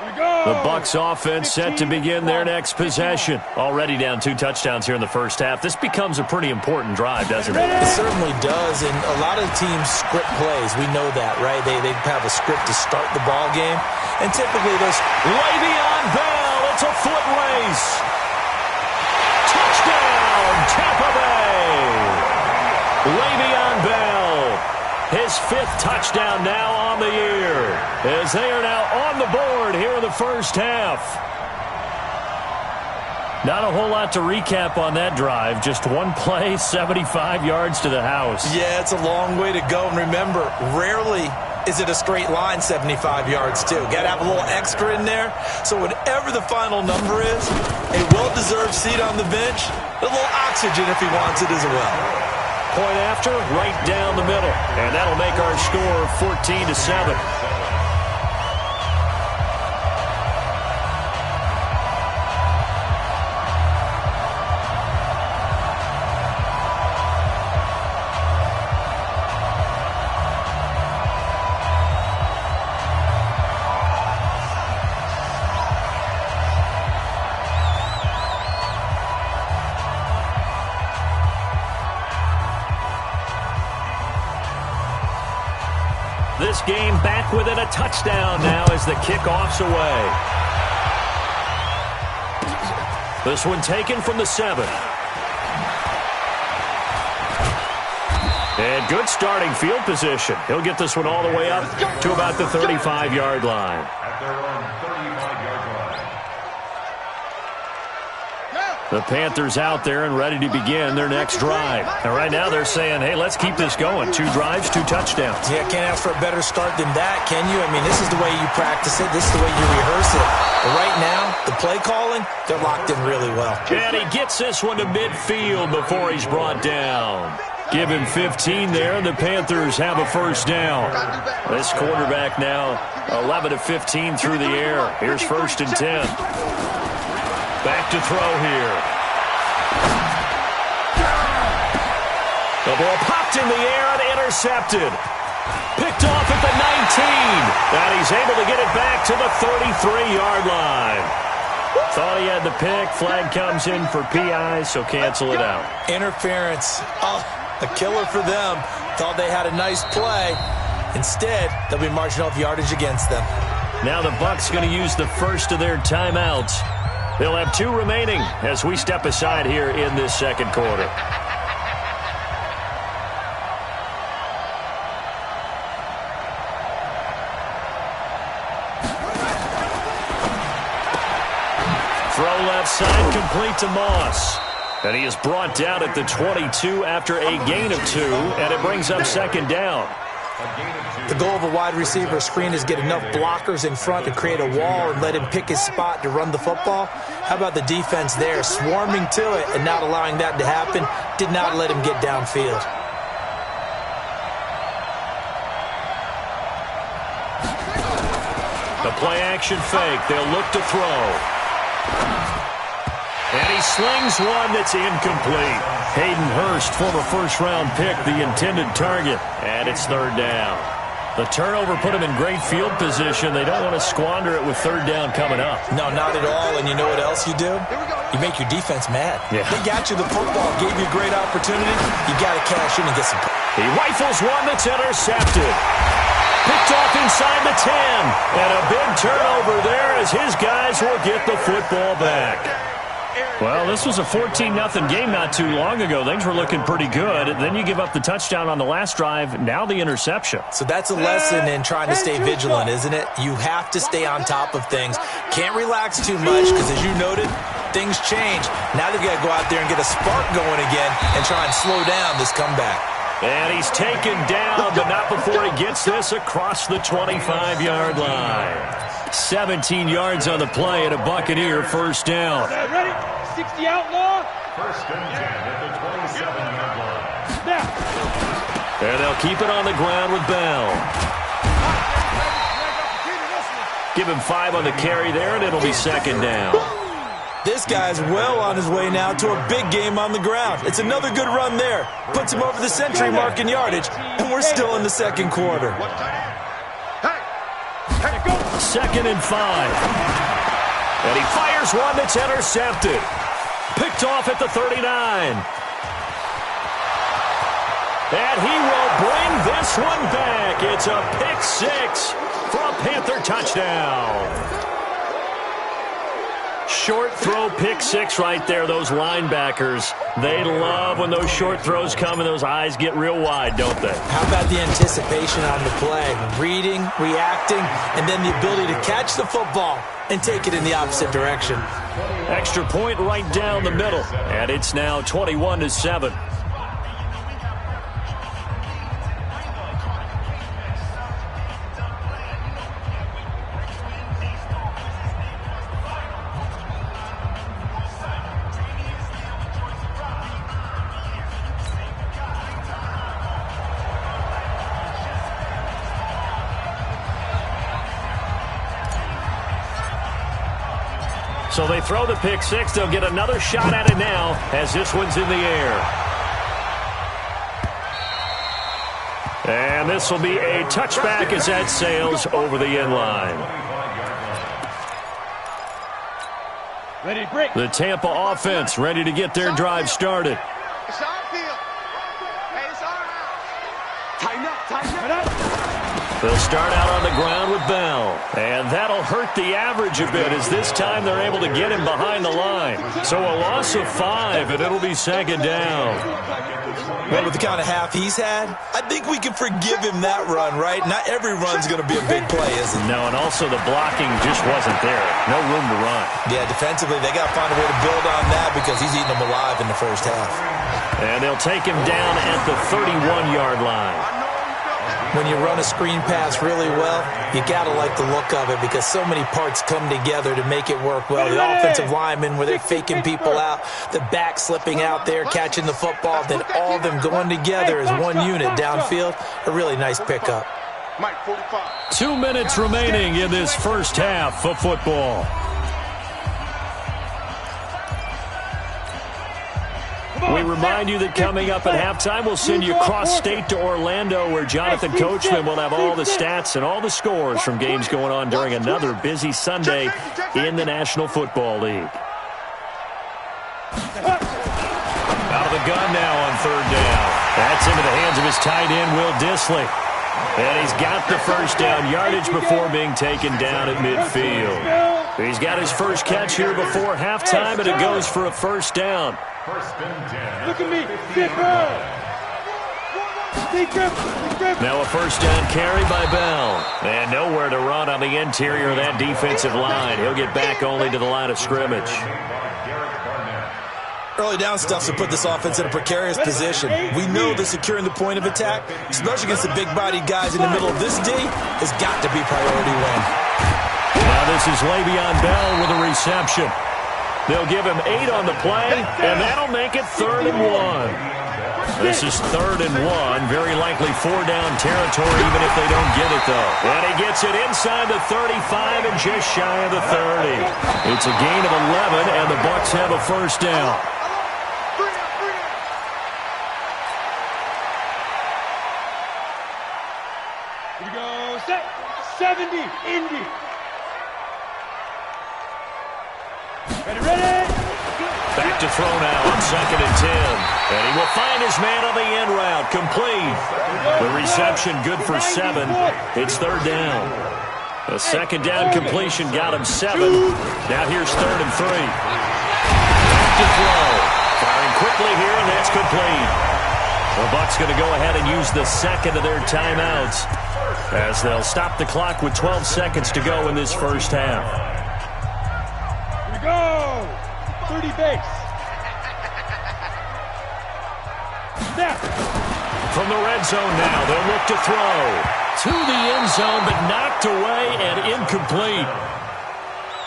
The Bucs offense set to begin their next possession. Already down 2 touchdowns here in the first half. This becomes a pretty important drive, doesn't it? It certainly does, and a lot of teams script plays. We know that, right? They have a script to start the ball game, and typically those... Le'Veon Bell, it's a foot race. Touchdown, Tampa Bay. Le'Veon Bell, his 5th touchdown now on the year, as they are now on the board here in the first half. Not a whole lot to recap on that drive. Just one play, 75 yards to the house. Yeah, it's a long way to go. And remember, rarely is it a straight line 75 yards, too. Got to have a little extra in there. So whatever the final number is, a well-deserved seat on the bench, a little oxygen if he wants it as well. Point after, right down the middle. And that'll make our score 14-7. This game back within a touchdown now as the kickoff's away. This one taken from the 7. And good starting field position. He'll get this one all the way up to about the 35-yard line. The Panthers out there and ready to begin their next drive. And right now they're saying, hey, let's keep this going. 2 drives, 2 touchdowns. Yeah, can't ask for a better start than that, can you? I mean, this is the way you practice it. This is the way you rehearse it. But right now, the play calling, they're locked in really well. And he gets this one to midfield before he's brought down. Give him 15 there, and the Panthers have a first down. This quarterback now 11 of 15 through the air. Here's 1st and 10. Back to throw here. The ball popped in the air and intercepted. Picked off at the 19. And he's able to get it back to the 33-yard line. Thought he had the pick. Flag comes in for PI, so cancel it out. Interference. Oh, a killer for them. Thought they had a nice play. Instead, they'll be marching off yardage against them. Now the Bucs going to use the first of their timeouts. They'll have 2 remaining as we step aside here in this second quarter. Throw left side, complete to Moss. And he is brought down at the 22 after a gain of 2, and it brings up 2nd down. The goal of a wide receiver screen is get enough blockers in front to create a wall and let him pick his spot to run the football. How about the defense there, swarming to it and not allowing that to happen? Did not let him get downfield. The play-action fake. They'll look to throw. And he slings one that's incomplete. Hayden Hurst, former first-round pick, the intended target. And it's 3rd down. The turnover put him in great field position. They don't want to squander it with 3rd down coming up. No, not at all. And you know what else you do? You make your defense mad. Yeah. They got you the football, gave you a great opportunity. You got to cash in and get some. He rifles one that's intercepted. Picked off inside the 10. And a big turnover there as his guys will get the football back. Well, this was a 14-0 game not too long ago. Things were looking pretty good. Then you give up the touchdown on the last drive. Now the interception. So that's a lesson in trying to stay vigilant, isn't it? You have to stay on top of things. Can't relax too much because, as you noted, things change. Now they've got to go out there and get a spark going again and try and slow down this comeback. And he's taken down, but not before he gets this across the 25-yard line. 17 yards on the play and a Buccaneer first down. Ready? 60 outlaw. 1st and 10 at the 27-yard line. Now. And they'll keep it on the ground with Bell. Give him 5 on the carry there, and it'll be 2nd down. This guy's well on his way now to a big game on the ground. It's another good run there. Puts him over the century mark in yardage, and we're still in the second quarter. 2nd and 5. And he fires one that's intercepted. Picked off at the 39. And he will bring this one back. It's a pick 6 for a Panther touchdown. Short throw pick 6 right there. Those linebackers, they love when those short throws come and those eyes get real wide, don't they? How about the anticipation on the play? Reading, reacting, and then the ability to catch the football and take it in the opposite direction. Extra point right down the middle. And it's now 21-7. So they throw the pick 6. They'll get another shot at it now as this one's in the air. And this will be a touchback as that sails over the end line. Ready to break. The Tampa offense ready to get their drive started. It's our field. Hey, it's our house. Tighten up, tighten up. They'll start out on the ground with Bell. And that'll hurt the average a bit as this time they're able to get him behind the line. So a loss of 5, and it'll be 2nd down. Well, with the kind of half he's had, I think we can forgive him that run, right? Not every run's going to be a big play, is it? No, and also the blocking just wasn't there. No room to run. Yeah, defensively, they got to find a way to build on that because he's eating them alive in the first half. And they'll take him down at the 31-yard line. When you run a screen pass really well, you got to like the look of it because so many parts come together to make it work well. The offensive linemen where they're faking people out, the back slipping out there, catching the football, then all of them going together as one unit downfield. A really nice pickup. 2 minutes remaining in this first half of football. We remind you that coming up at halftime, we'll send you cross-state to Orlando, where Jonathan Coachman will have all the stats and all the scores from games going on during another busy Sunday in the National Football League. Out of the gun now on 3rd down. That's into the hands of his tight end, Will Dissly. And he's got the first down yardage before being taken down at midfield. He's got his first catch here before halftime, and it goes for a first down. Look at me. Now a first down carry by Bell. And nowhere to run on the interior of that defensive line. He'll get back only to the line of scrimmage. Early down stuff to put this offense in a precarious position. We know that securing the point of attack, especially against the big-bodied guys in the middle of this D, has got to be priority win. Now this is Le'Veon Bell with a reception. They'll give him 8 on the play, and that'll make it 3rd and 1. This is 3rd and 1. Very likely 4-down territory, even if they don't get it, though. And he gets it inside the 35 and just shy of the 30. It's a gain of 11, and the Bucs have a first down. Here we go. Set. 70. Indy. Ready. Back to throw now on 2nd and 10. And he will find his man on the end route. Complete. The reception good for 7. It's 3rd down. A 2nd down completion got him 7. Now here's 3rd and 3. Back to throw. Firing quickly here, and that's complete. The Bucs going to go ahead and use the 2nd of their timeouts as they'll stop the clock with 12 seconds to go in this first half. Go! 30 base. Snap. From the red zone now, they'll look to throw. To the end zone, but knocked away and incomplete.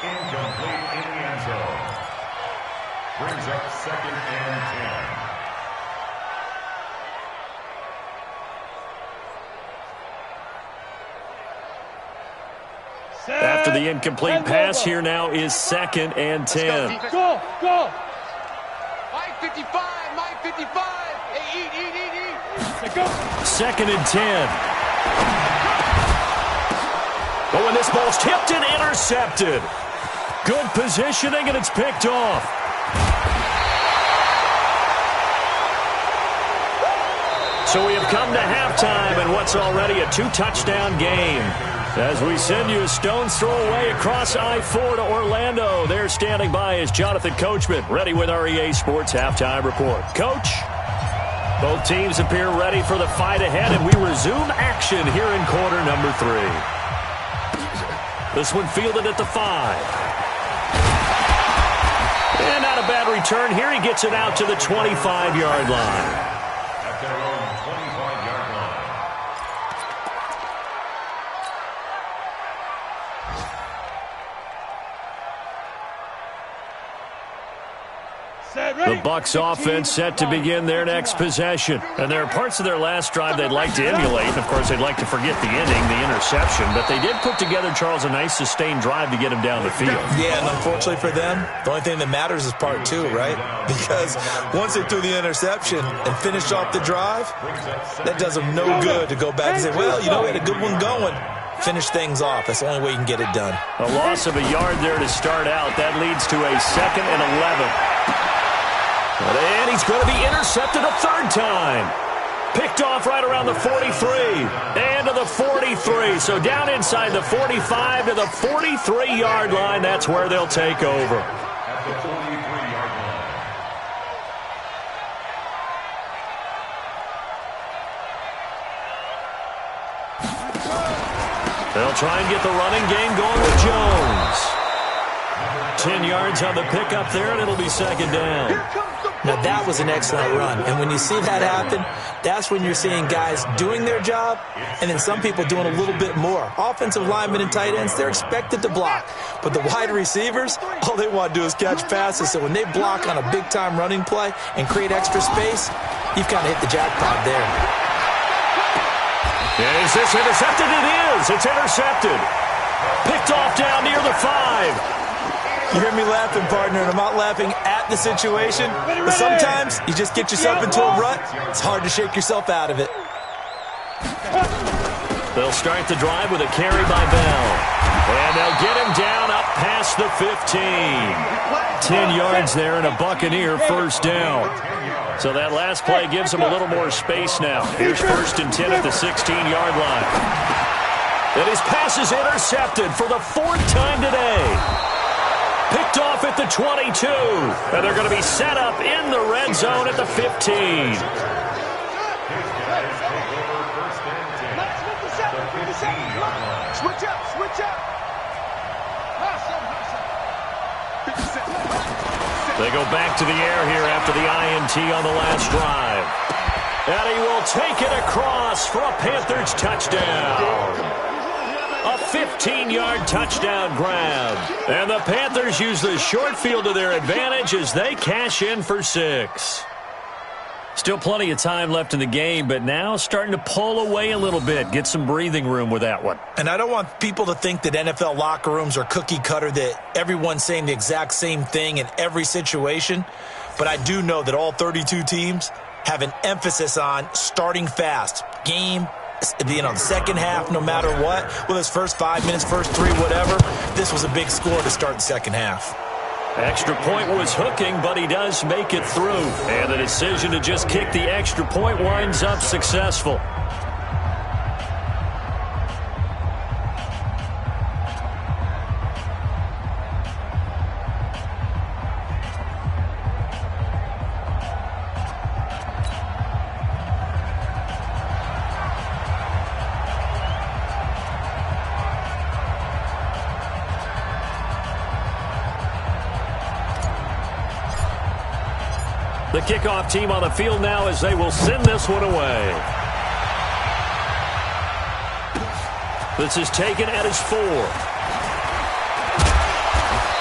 Incomplete in the end zone. Brings up 2nd and 10. After the incomplete pass, here now is 2nd and 10. Go! 55, Mike 55. Hey, eat. Let's go. 2nd and 10. The Oh, and this ball's tipped and intercepted. Good positioning, and it's picked off. So we have come to halftime in what's already a 2-touchdown game. As we send you a stone's throw away across I-4 to Orlando. There standing by is Jonathan Coachman, ready with our EA Sports Halftime Report. Coach, both teams appear ready for the fight ahead, and we resume action here in quarter number 3. This one fielded at the 5. And not a bad return here. He gets it out to the 25-yard line. The Bucs offense set to begin their next possession. And there are parts of their last drive they'd like to emulate. And, of course, they'd like to forget the ending, the interception. But they did put together, Charles, a nice sustained drive to get him down the field. Yeah, and unfortunately for them, the only thing that matters is part 2, right? Because once they threw the interception and finished off the drive, that does them no good to go back and say, well, you know, we had a good one going. Finish things off. That's the only way you can get it done. A loss of a yard there to start out. That leads to a 2nd and 11. And he's going to be intercepted a 3rd time. Picked off right around the 43. And to the 43. So down inside the 45 to the 43-yard line. That's where they'll take over. At the 43-yard line. They'll try and get the running game going with Jones. 10 yards on the pickup there, and it'll be 2nd down. Now, that was an excellent run. And when you see that happen, that's when you're seeing guys doing their job and then some people doing a little bit more. Offensive linemen and tight ends, they're expected to block. But the wide receivers, all they want to do is catch passes. So when they block on a big-time running play and create extra space, you've kind of hit the jackpot there. Is this intercepted? It is. It's intercepted. Picked off down near the 5. You hear me laughing, partner, and I'm not laughing at the situation. But sometimes you just get yourself into a rut. It's hard to shake yourself out of it. They'll start the drive with a carry by Bell. And they'll get him down up past the 15. 10 yards there and a Buccaneer 1st down. So that last play gives them a little more space now. Here's 1st and 10 at the 16-yard line. And his pass is intercepted for the 4th time today. Picked off at the 22. And they're going to be set up in the red zone at the 15. Switch up. They go back to the air here after the INT on the last drive. And he will take it across for a Panthers touchdown. A 15-yard touchdown grab. And the Panthers use the short field to their advantage as they cash in for 6. Still plenty of time left in the game, but now starting to pull away a little bit. Get some breathing room with that one. And I don't want people to think that NFL locker rooms are cookie cutter, that everyone's saying the exact same thing in every situation. But I do know that all 32 teams have an emphasis on starting fast. Game, the second half, no matter what. Well, his first 5 minutes, first 3, whatever. This was a big score to start the second half. Extra point was hooking, but he does make it through. And the decision to just kick the extra point winds up successful. The kickoff team on the field now as they will send this one away. This is taken at his 4.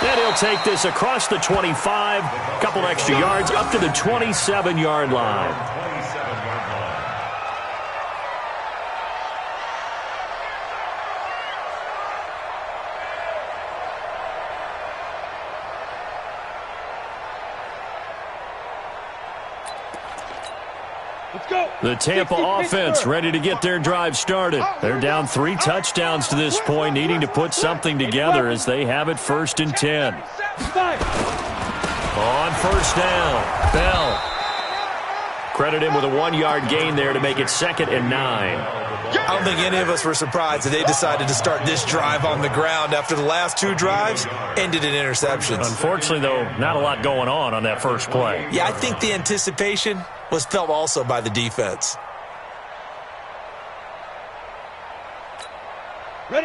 And he'll take this across the 25, a couple extra yards up to the 27-yard line. Let's go. The Tampa offense ready to get their drive started. They're down 3 touchdowns to this point, needing to put something together as they have it 1st and 10. On 1st down, Bell. Credit him with a 1-yard gain there to make it 2nd and 9. I don't think any of us were surprised that they decided to start this drive on the ground after the last 2 drives ended in interceptions. Unfortunately, though, not a lot going on that first play. Yeah, I think the anticipation was felt also by the defense.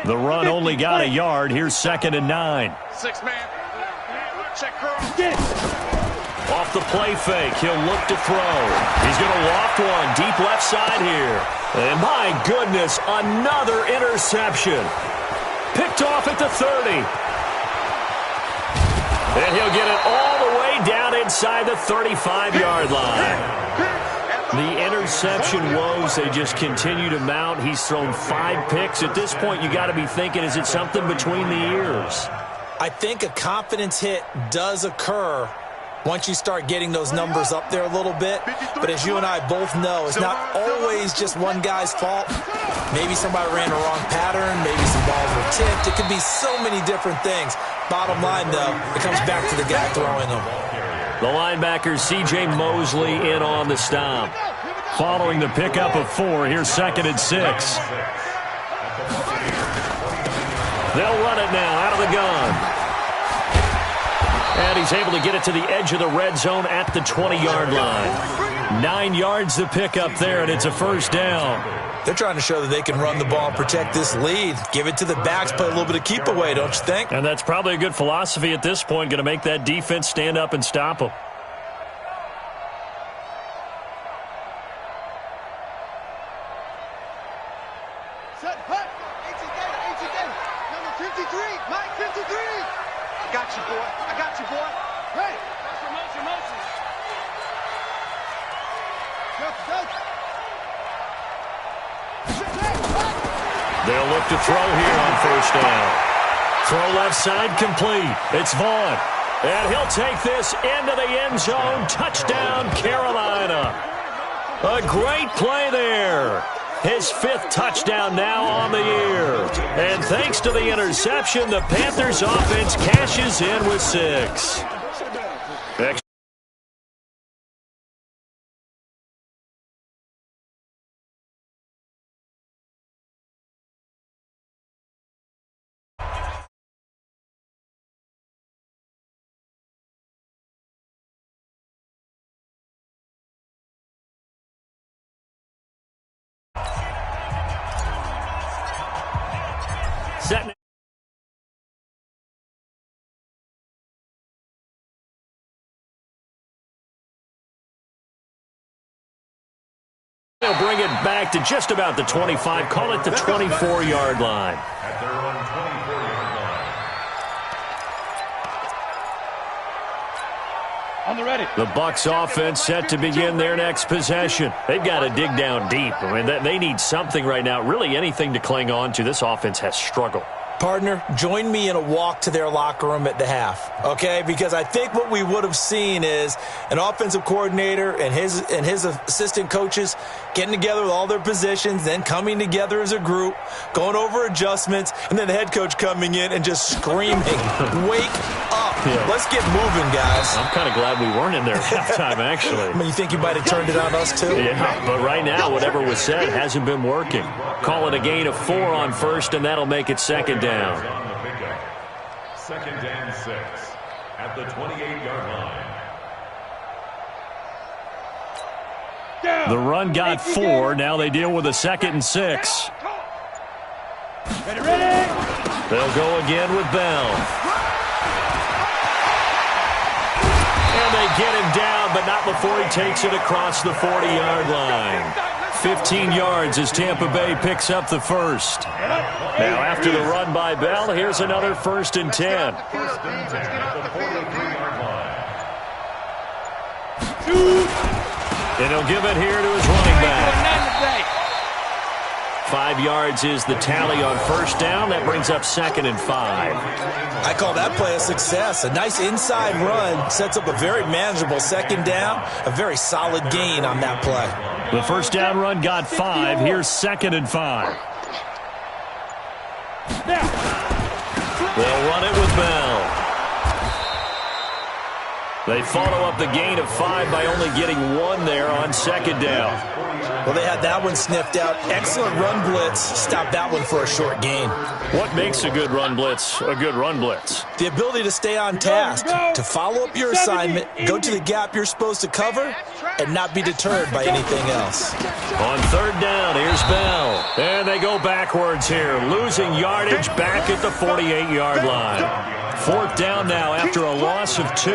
The run only got a yard. Here's 2nd and 9. 6-man. Check curl. Off the play fake, he'll look to throw. He's going to loft one deep left side here. And my goodness, another interception. Picked off at the 30. And he'll get it all the way down inside the 35-yard line. The interception woes, they just continue to mount. He's thrown 5 picks. At this point, you got to be thinking, is it something between the ears? I think a confidence hit does occur once you start getting those numbers up there a little bit. But as you and I both know, it's not always just one guy's fault. Maybe somebody ran a wrong pattern. Maybe some balls were tipped. It could be so many different things. Bottom line, though, it comes back to the guy throwing them. The linebacker, C.J. Mosley, in on the stop. Following the pickup of 4, here's 2nd and 6. They'll run it now out of the gun. And he's able to get it to the edge of the red zone at the 20-yard line. 9 yards to pick up there, and it's a 1st down. They're trying to show that they can run the ball and protect this lead. Give it to the backs, play a little bit of keep away, don't you think? And that's probably a good philosophy at this point, going to make that defense stand up and stop them. Set, hut. Number 53. Mike 53. I got you, boy. I got you, boy. Hey. Motion. They'll look to throw here on 1st down. Throw left side complete. It's Vaughn. And he'll take this into the end zone. Touchdown, Carolina. A great play there. His 5th touchdown now on the year. And thanks to the interception, the Panthers offense cashes in with 6. Setting. They'll bring it back to just about the 25. Call it the 24-yard line. At their own 24-yard line. On the ready. The Bucs offense set to begin their next possession. They've got to dig down deep. I mean, they need something right now, really anything to cling on to. This offense has struggled. Partner, join me in a walk to their locker room at the half, okay? Because I think what we would have seen is an offensive coordinator and his assistant coaches getting together with all their positions, then coming together as a group, going over adjustments, and then the head coach coming in and just screaming, wake up. Yeah. Let's get moving, guys. I'm kind of glad we weren't in there at halftime, actually. I mean, you think you might have turned it on us, too? Yeah, but right now, whatever was said hasn't been working. Call it a gain of 4 on 1st, and that'll make it 2nd down. 2nd and 6 at the 28-yard line. The run got 4. Now they deal with a 2nd and 6. Ready. They'll go again with Bell. And they get him down, but not before he takes it across the 40-yard line. 15 yards as Tampa Bay picks up the 1st. Now after the run by Bell, here's another 1st and 10. 1st and 10 at the 43-yard line. And he'll give it here to his running back. 5 yards is the tally on 1st down. That brings up 2nd and 5. I call that play a success. A nice inside run sets up a very manageable second down, a very solid gain on that play. The first down run got 5. Here's 2nd and 5. They'll run it with Bell. They follow up the gain of 5 by only getting 1 there on 2nd down. Well, they had that one sniffed out. Excellent run blitz. Stopped that one for a short gain. What makes a good run blitz a good run blitz? The ability to stay on task, to follow up your assignment, go to the gap you're supposed to cover, and not be deterred by anything else. On 3rd down, here's Bell. And they go backwards here, losing yardage back at the 48-yard line. 4th down now after a loss of 2.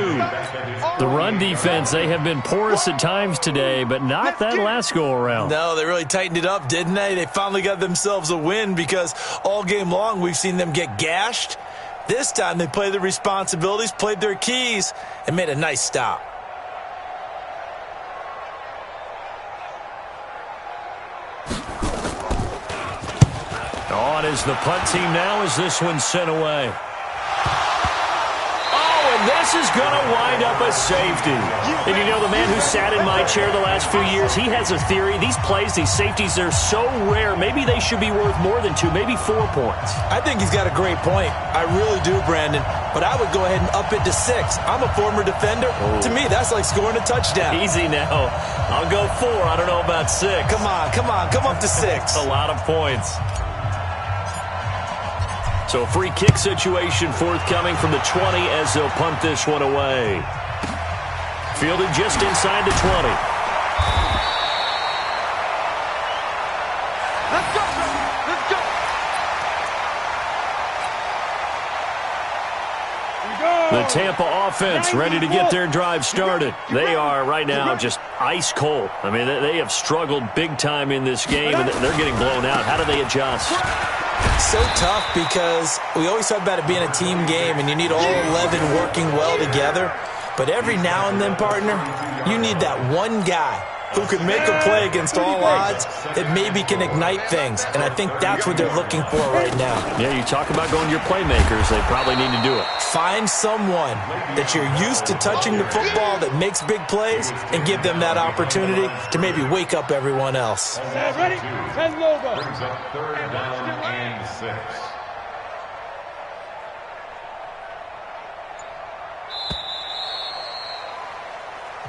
The run defense, they have been porous at times today, but not that last go-around. No, they really tightened it up, didn't they? They finally got themselves a win because all game long we've seen them get gashed. This time they played their responsibilities, played their keys, and made a nice stop. On is the punt team now as this one's sent away. This is going to wind up a safety. And you know, the man who sat in my chair the last few years, he has a theory. These plays, these safeties, they're so rare. Maybe they should be worth more than 2, maybe 4 points. I think he's got a great point. I really do, Brandon. But I would go ahead and up it to 6. I'm a former defender. To me, that's like scoring a touchdown. Easy now. I'll go 4. I don't know about 6. Come on. Come up to 6. A lot of points. So free kick situation forthcoming from the 20 as they'll punt this one away. Fielded just inside the 20. Let's go. Let's go. The Tampa offense ready to get their drive started. They are right now just ice cold. I mean, they have struggled big time in this game, and they're getting blown out. How do they adjust? So tough because we always talk about it being a team game and you need all 11 working well together. But every now and then, partner, you need that one guy who can make a play against all odds that maybe can ignite things. And I think that's what they're looking for right now. Yeah, you talk about going to your playmakers. They probably need to do it. Find someone that you're used to touching the football that makes big plays and give them that opportunity to maybe wake up everyone else. Ready? 10 over. Brings up 3rd down and 6.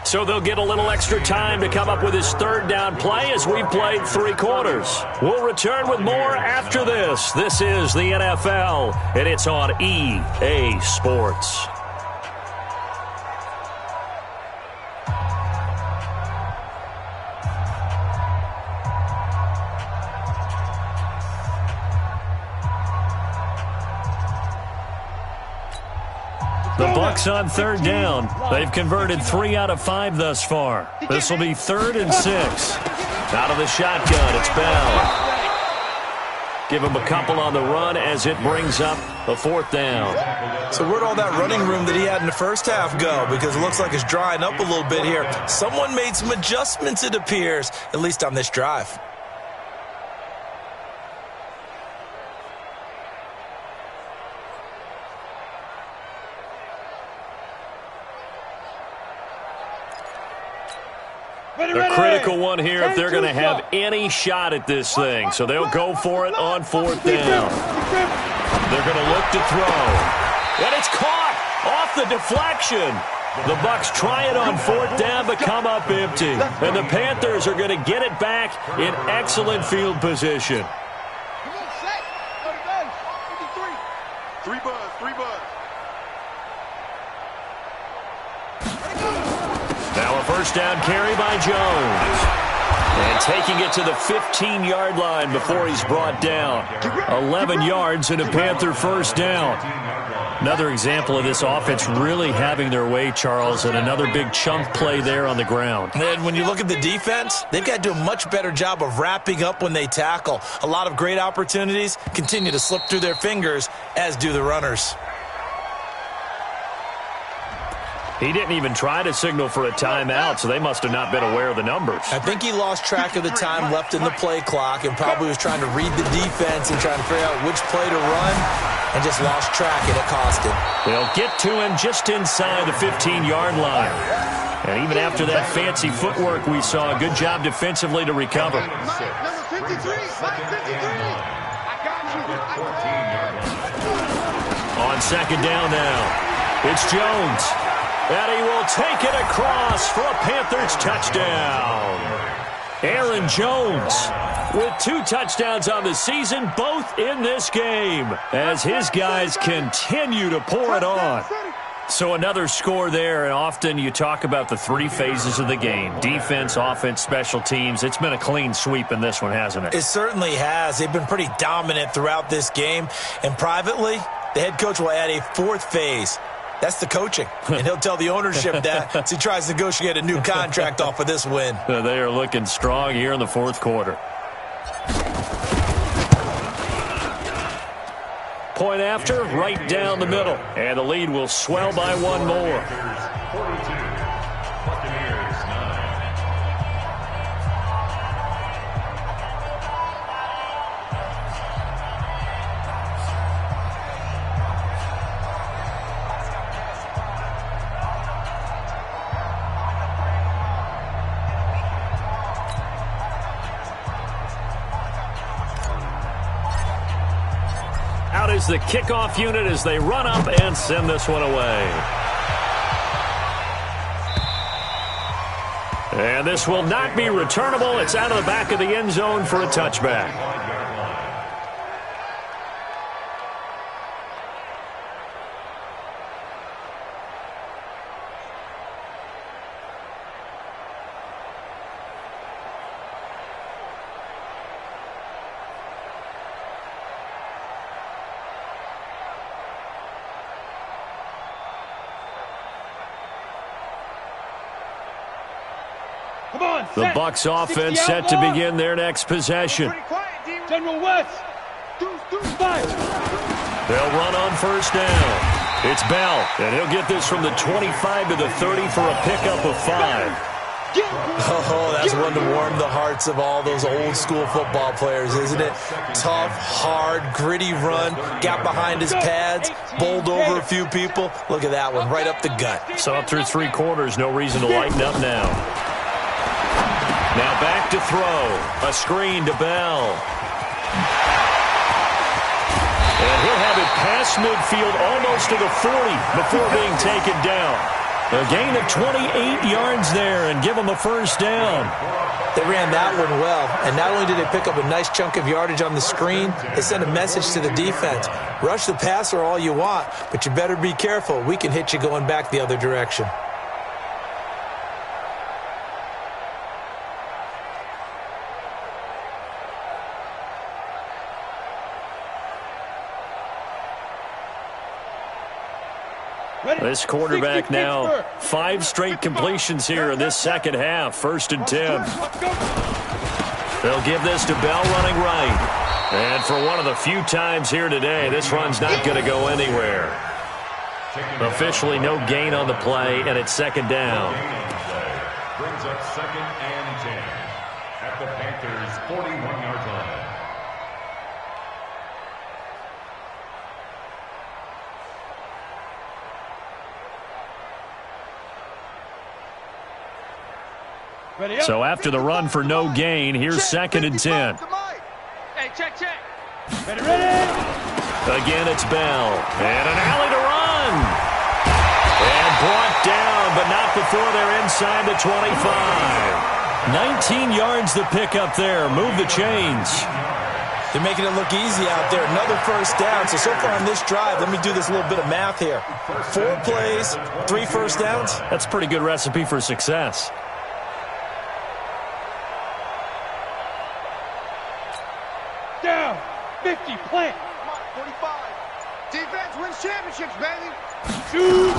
So they'll get a little extra time to come up with his 3rd down play as we played 3 quarters. We'll return with more after this. This is the NFL, and it's on EA Sports. The Bucs on 3rd down. They've converted 3 out of 5 thus far. This will be 3rd and 6. Out of the shotgun, it's Bell. Give him a couple on the run as it brings up a 4th down. So where'd all that running room that he had in the first half go? Because it looks like it's drying up a little bit here. Someone made some adjustments, it appears, at least on this drive. A critical one here if they're going to have any shot at this thing. So they'll go for it on 4th down. They're going to look to throw. And it's caught off the deflection. The Bucs try it on 4th down but come up empty. And the Panthers are going to get it back in excellent field position. Come on, set. Go to bed. 53. 3 buzz. 3 buzz. Now a first down carry by Jones. And taking it to the 15-yard line before he's brought down. 11 yards and a Panther first down. Another example of this offense really having their way, Charles, and another big chunk play there on the ground. And when you look at the defense, they've got to do a much better job of wrapping up when they tackle. A lot of great opportunities continue to slip through their fingers, as do the runners. He didn't even try to signal for a timeout, so they must have not been aware of the numbers. I think he lost track of the time left in the play clock and probably was trying to read the defense and trying to figure out which play to run. and just lost track, and it cost him. They'll get to him just inside the 15-yard line. And even after that fancy footwork we saw, a good job defensively to recover. Number 53, Mike 53. I got you. On second down now, it's Jones. And he will take it across for a Panthers touchdown. Aaron Jones with 2 touchdowns on the season, both in this game, as his guys continue to pour it on. So another score there, and often you talk about the 3 phases of the game: defense, offense, special teams. It's been a clean sweep in this one, hasn't it? It certainly has. They've been pretty dominant throughout this game. And privately, the head coach will add a 4th phase. That's the coaching. And he'll tell the ownership that as he tries to negotiate a new contract off of this win. They are looking strong here in the 4th quarter. Point after, right down the middle. And the lead will swell by 1 more. 42, Buccaneers 9. Out is the kickoff unit as they run up and send this one away. And this will not be returnable. It's out of the back of the end zone for a touchback. The Bucs offense set to begin their next possession. General West. Five. They'll run on first down. It's Bell, and he'll get this from the 25 to the 30 for a pickup of 5. Oh, that's one to warm the hearts of all those old school football players, isn't it? Tough, hard, gritty run, got behind his pads, bowled over a few people. Look at that one, right up the gut. So up through 3 quarters, no reason to lighten up now. Now back to throw. A screen to Bell. And he'll have it past midfield almost to the 40 before being taken down. A gain of 28 yards there and give them a first down. They ran that one well, and not only did they pick up a nice chunk of yardage on the screen, they sent a message to the defense. Rush the passer all you want, but you better be careful. We can hit you going back the other direction. This quarterback now, 5 straight completions here in this second half. 1st and 10. They'll give this to Bell running right. And for one of the few times here today, this run's not going to go anywhere. Officially no gain on the play, and it's 2nd down. Brings up 2nd and 10 at the Panthers' 41-yard line. So after the run for no gain, here's 2nd and 10. Hey, check. Ready. Again, it's Bell. And an alley to run. And brought down, but not before they're inside the 25. 19 yards the pickup there. Move the chains. They're making it look easy out there. Another first down. So far on this drive, let me do this little bit of math here. 4 plays, 3 first downs. That's a pretty good recipe for success. Down. 50. Plant. 45. Defense wins championships, baby. Shoot.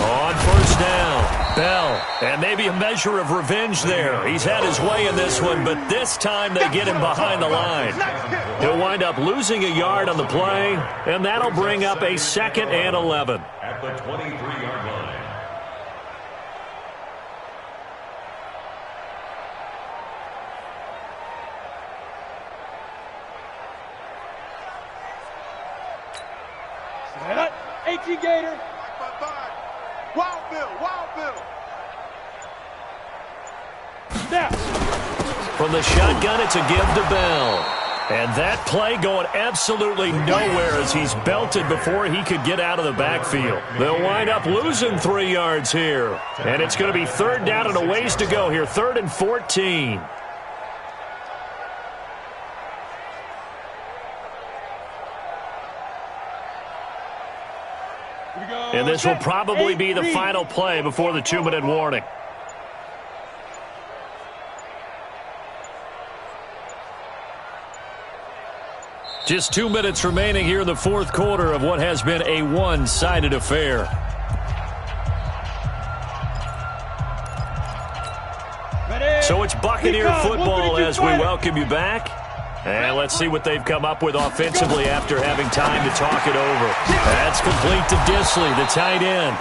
On first down, Bell. And maybe a measure of revenge there. He's had his way in this one, but this time they get him behind the line. He'll wind up losing a yard on the play, and that'll bring up a 2nd and 11. At the 23-yard line. 18 Gator. Wild Bill, Wild Bill. Now. From the shotgun, it's a give to Bell. And that play going absolutely nowhere as he's belted before he could get out of the backfield. They'll wind up losing 3 yards here. And it's going to be 3rd down and a ways to go here. 3rd and 14. And this will probably be the final play before the 2-minute warning. Just 2 minutes remaining here in the 4th quarter of what has been a one-sided affair. So it's Buccaneer football as we welcome you back. And let's see what they've come up with offensively after having time to talk it over. That's complete to Disley, the tight end.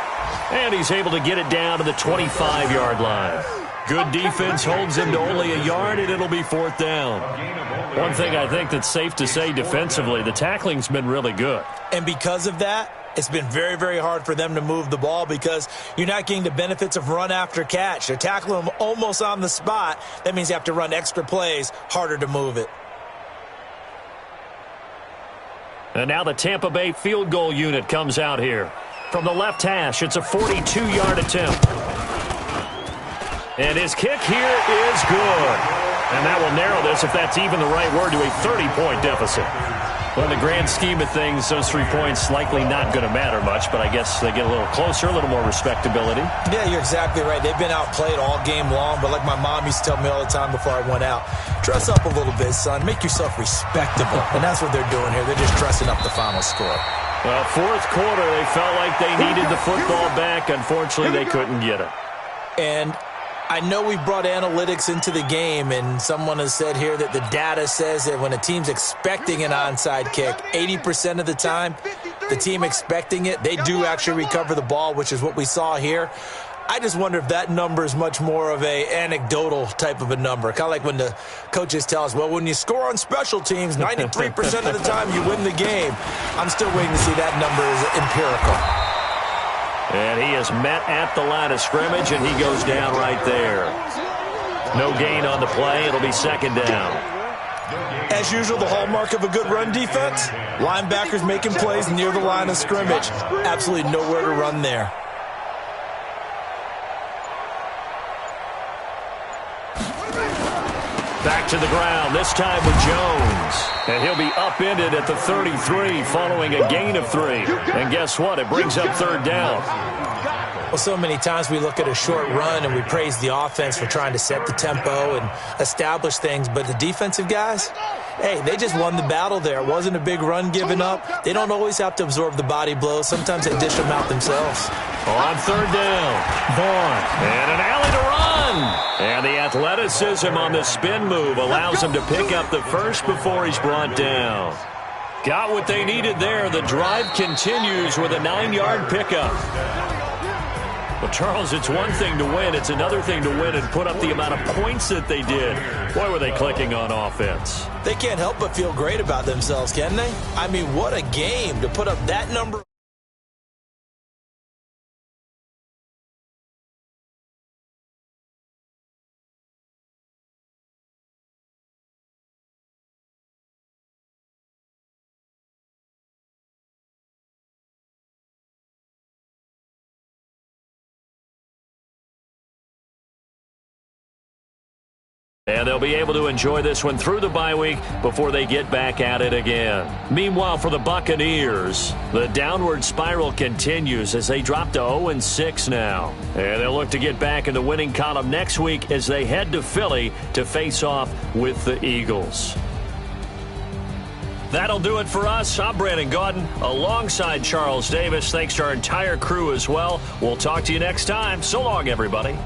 And he's able to get it down to the 25-yard line. Good defense holds him to only a yard, and it'll be 4th down. One thing I think that's safe to say defensively, the tackling's been really good. And because of that, it's been very, very hard for them to move the ball because you're not getting the benefits of run after catch. They're tackling them almost on the spot. That means you have to run extra plays, harder to move it. And now the Tampa Bay field goal unit comes out here. From the left hash, it's a 42-yard attempt. And his kick here is good. And that will narrow this, if that's even the right word, to a 30-point deficit. Well, in the grand scheme of things, those 3 points likely not going to matter much, but I guess they get a little closer, a little more respectability. Yeah, you're exactly right. They've been outplayed all game long, but like my mom used to tell me all the time before I went out, dress up a little bit, son. Make yourself respectable. And that's what they're doing here. They're just dressing up the final score. Well, 4th quarter, they felt like they needed the football back. Unfortunately, they couldn't get it. And I know we've brought analytics into the game, and someone has said here that the data says that when a team's expecting an onside kick, 80% of the time, the team expecting it, they do actually recover the ball, which is what we saw here. I just wonder if that number is much more of a anecdotal type of a number. Kind of like when the coaches tell us, well, when you score on special teams, 93% of the time you win the game. I'm still waiting to see that number is empirical. And he is met at the line of scrimmage, and he goes down right there. No gain on the play. It'll be 2nd down. As usual, the hallmark of a good run defense, linebackers making plays near the line of scrimmage. Absolutely nowhere to run there. Back to the ground, this time with Jones. And he'll be upended at the 33 following a gain of 3. And guess what? It brings up 3rd down. Well, so many times we look at a short run and we praise the offense for trying to set the tempo and establish things. But the defensive guys, hey, they just won the battle there. It wasn't a big run given up. They don't always have to absorb the body blows. Sometimes they dish them out themselves. On 3rd down, Vaughn. And an alley to run. And the athleticism on the spin move allows him to pick up the first before he's brought down. Got what they needed there. The drive continues with a 9-yard pickup. Well, Charles, it's one thing to win. It's another thing to win and put up the amount of points that they did. Boy, were they clicking on offense. They can't help but feel great about themselves, can they? I mean, what a game to put up that number. And they'll be able to enjoy this one through the bye week before they get back at it again. Meanwhile, for the Buccaneers, the downward spiral continues as they drop to 0-6 now. And they'll look to get back in the winning column next week as they head to Philly to face off with the Eagles. That'll do it for us. I'm Brandon Gaudin alongside Charles Davis. Thanks to our entire crew as well. We'll talk to you next time. So long, everybody.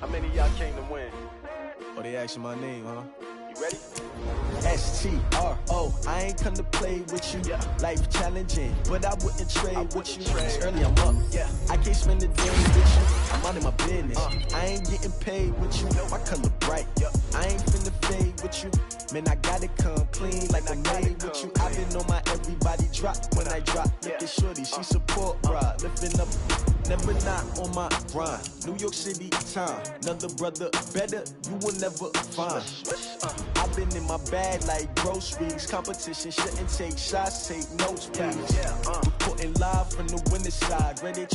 How many of y'all came to win? Oh, they asking my name, huh? You ready? STRO, I ain't come to play with you. Life challenging, but I wouldn't trade with you. It's early, I'm up. I can't spend the day with you. I'm out in my business. I ain't getting paid with you. My color bright. I ain't finna fade with you. Man, I gotta come clean like I made with you. I been on my everybody drop when I drop. Look at shorty, she support, bruh. Lifting up, never not on my grind. New York City time, another brother better, you will never find. I've been in my bag like groceries. Competition shouldn't take shots, take notes, please. Reporting live from the winning side. Ready